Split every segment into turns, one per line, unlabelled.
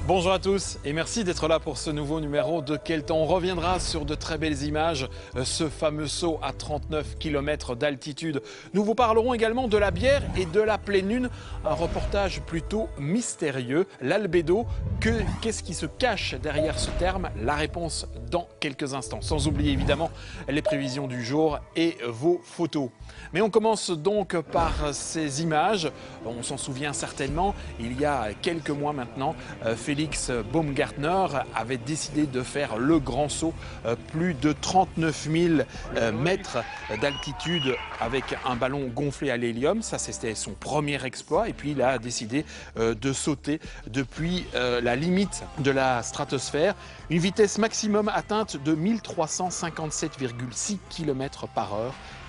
Bonjour à tous et merci d'être là pour ce nouveau numéro de Quel temps. On reviendra sur de très belles images, ce fameux saut à 39 km d'altitude. Nous vous parlerons également de la bière et de la pleine lune, un reportage plutôt mystérieux. L'albédo, qu'est-ce qui se cache derrière ce terme? La réponse dans quelques instants. Sans oublier évidemment les prévisions du jour et vos photos. Mais on commence donc par ces images. On s'en souvient certainement, il y a quelques mois maintenant, Félix Baumgartner avait décidé de faire le grand saut, plus de 39 000 mètres d'altitude avec un ballon gonflé à l'hélium. Ça, c'était son premier exploit. Et puis, il a décidé de sauter depuis la limite de la stratosphère. Une vitesse maximum atteinte de 1357,6 km/h.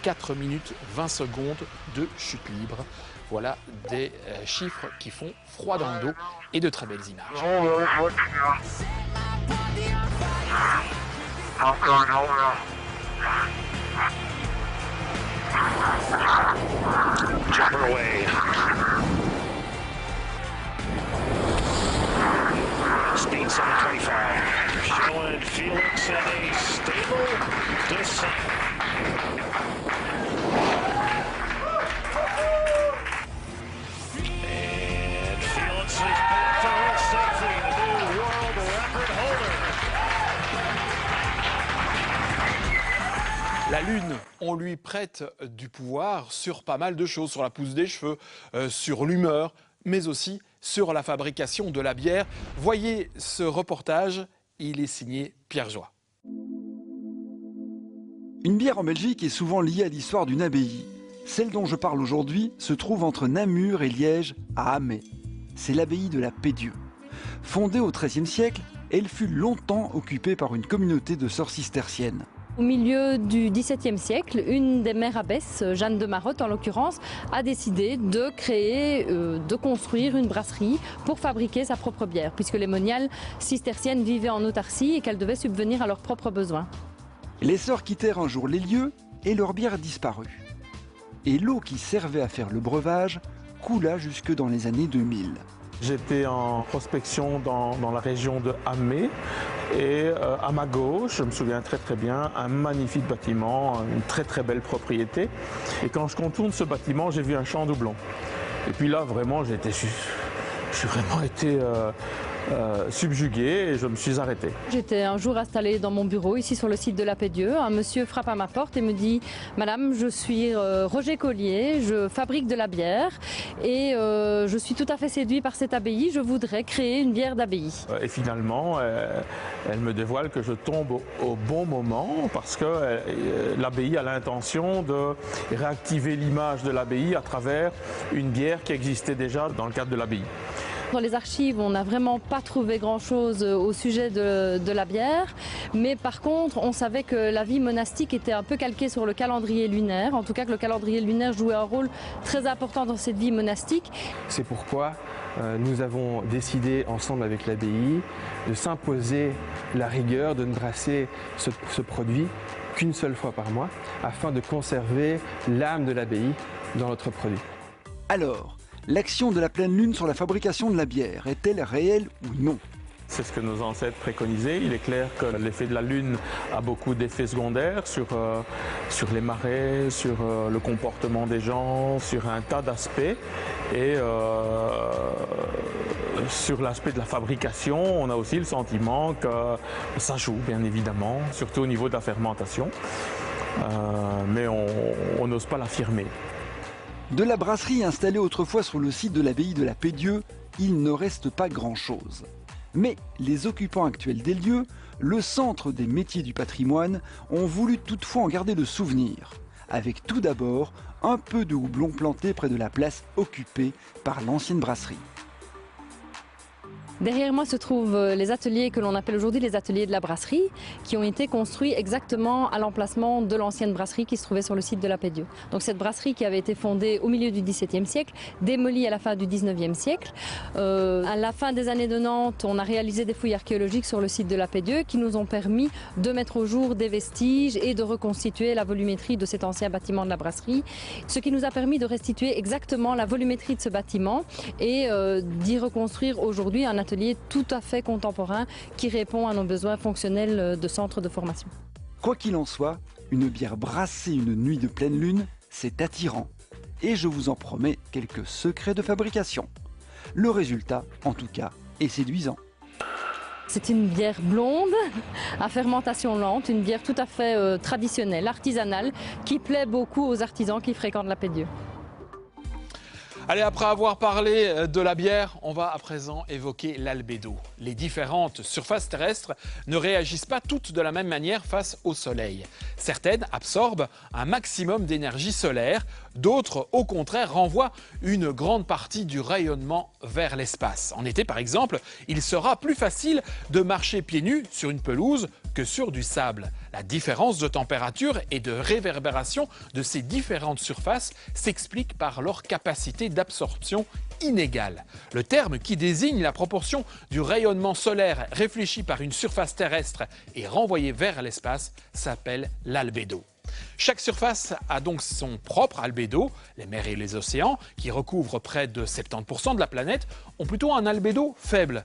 4 minutes 20 secondes de chute libre. Voilà des chiffres qui font froid dans le dos et de très belles images.
Jumper away. Speed 725. Showing Felix in a stable descent. And Felix is back through safely, the new world record holder.
La Lune, on lui prête du pouvoir sur pas mal de choses, sur la pousse des cheveux, sur l'humeur, mais aussi sur la fabrication de la bière. Voyez ce reportage, il est signé Pierre Joie.
Une bière en Belgique est souvent liée à l'histoire d'une abbaye. Celle dont je parle aujourd'hui se trouve entre Namur et Liège, à Amay. C'est l'abbaye de la Paix-Dieu. Fondée au XIIIe siècle, elle fut longtemps occupée par une communauté de sœurs cisterciennes.
Au milieu du XVIIe siècle, une des mères abbesses, Jeanne de Marotte en l'occurrence, a décidé de créer, de construire une brasserie pour fabriquer sa propre bière, puisque les moniales cisterciennes vivaient en autarcie et qu'elles devaient subvenir à leurs propres besoins.
Les sœurs quittèrent un jour les lieux et leur bière disparut. Et l'eau qui servait à faire le breuvage coula jusque dans les années 2000.
J'étais en prospection dans la région de Amay et à ma gauche, je me souviens très bien, un magnifique bâtiment, une très belle propriété. Et quand je contourne ce bâtiment, j'ai vu un champ doublon. Et puis là, vraiment, j'ai vraiment été subjugué et je me suis arrêté.
J'étais un jour installée dans mon bureau ici sur le site de la Paix-Dieu. Un monsieur frappe à ma porte et me dit « Madame, je suis Roger Collier, je fabrique de la bière et je suis tout à fait séduit par cette abbaye, je voudrais créer une bière d'abbaye. »
Et finalement, elle me dévoile que je tombe au bon moment parce que l'abbaye a l'intention de réactiver l'image de l'abbaye à travers une bière qui existait déjà dans le cadre de l'abbaye.
Dans les archives, on n'a vraiment pas trouvé grand-chose au sujet de la bière, mais par contre, on savait que la vie monastique était un peu calquée sur le calendrier lunaire, en tout cas que le calendrier lunaire jouait un rôle très important dans cette vie monastique.
C'est pourquoi nous avons décidé ensemble avec l'abbaye de s'imposer la rigueur, de ne brasser ce produit qu'une seule fois par mois, afin de conserver l'âme de l'abbaye dans notre produit.
Alors, l'action de la pleine lune sur la fabrication de la bière est-elle réelle ou non?
C'est ce que nos ancêtres préconisaient. Il est clair que l'effet de la Lune a beaucoup d'effets secondaires sur les marées, sur le comportement des gens, sur un tas d'aspects. Et sur l'aspect de la fabrication, on a aussi le sentiment que ça joue, bien évidemment, surtout au niveau de la fermentation. Mais on n'ose pas l'affirmer.
De la brasserie installée autrefois sur le site de l'abbaye de la Paix-Dieu, il ne reste pas grand-chose. Mais les occupants actuels des lieux, le centre des métiers du patrimoine, ont voulu toutefois en garder le souvenir, avec tout d'abord un peu de houblon planté près de la place occupée par l'ancienne brasserie.
Derrière moi se trouvent les ateliers que l'on appelle aujourd'hui les ateliers de la brasserie, qui ont été construits exactement à l'emplacement de l'ancienne brasserie qui se trouvait sur le site de la Paix-Dieu. Donc cette brasserie qui avait été fondée au milieu du XVIIe siècle, démolie à la fin du XIXe siècle. À la fin des années 90, on a réalisé des fouilles archéologiques sur le site de la Paix-Dieu qui nous ont permis de mettre au jour des vestiges et de reconstituer la volumétrie de cet ancien bâtiment de la brasserie, ce qui nous a permis de restituer exactement la volumétrie de ce bâtiment et d'y reconstruire aujourd'hui un atelier tout à fait contemporain qui répond à nos besoins fonctionnels de centre de formation.
Quoi qu'il en soit, une bière brassée une nuit de pleine lune, c'est attirant. Et je vous en promets quelques secrets de fabrication. Le résultat, en tout cas, est séduisant.
C'est une bière blonde à fermentation lente, une bière tout à fait traditionnelle, artisanale, qui plaît beaucoup aux artisans qui fréquentent la Pédieu.
Allez, après avoir parlé de la bière, on va à présent évoquer l'albédo. Les différentes surfaces terrestres ne réagissent pas toutes de la même manière face au soleil. Certaines absorbent un maximum d'énergie solaire, d'autres, au contraire, renvoient une grande partie du rayonnement vers l'espace. En été, par exemple, il sera plus facile de marcher pieds nus sur une pelouse que sur du sable. La différence de température et de réverbération de ces différentes surfaces s'explique par leur capacité d'absorption inégale. Le terme qui désigne la proportion du rayonnement solaire réfléchi par une surface terrestre et renvoyé vers l'espace s'appelle l'albédo. Chaque surface a donc son propre albédo. Les mers et les océans, qui recouvrent près de 70% de la planète, ont plutôt un albédo faible.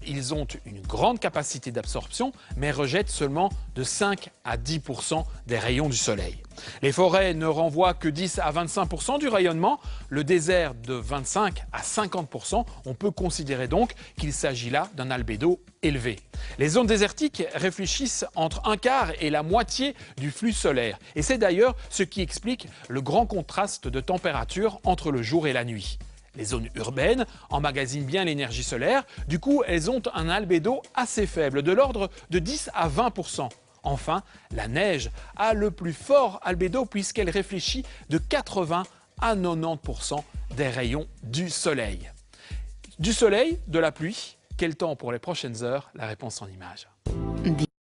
Ils ont une grande capacité d'absorption, mais rejettent seulement de 5 à 10% des rayons du soleil. Les forêts ne renvoient que 10 à 25% du rayonnement, le désert de 25 à 50%. On peut considérer donc qu'il s'agit là d'un albédo élevé. Les zones désertiques réfléchissent entre un quart et la moitié du flux solaire. Et c'est d'ailleurs ce qui explique le grand contraste de température entre le jour et la nuit. Les zones urbaines emmagasinent bien l'énergie solaire, du coup elles ont un albédo assez faible, de l'ordre de 10 à 20%. Enfin, la neige a le plus fort albédo puisqu'elle réfléchit de 80 à 90% des rayons du soleil. Du soleil, de la pluie, quel temps pour les prochaines heures? La réponse en images.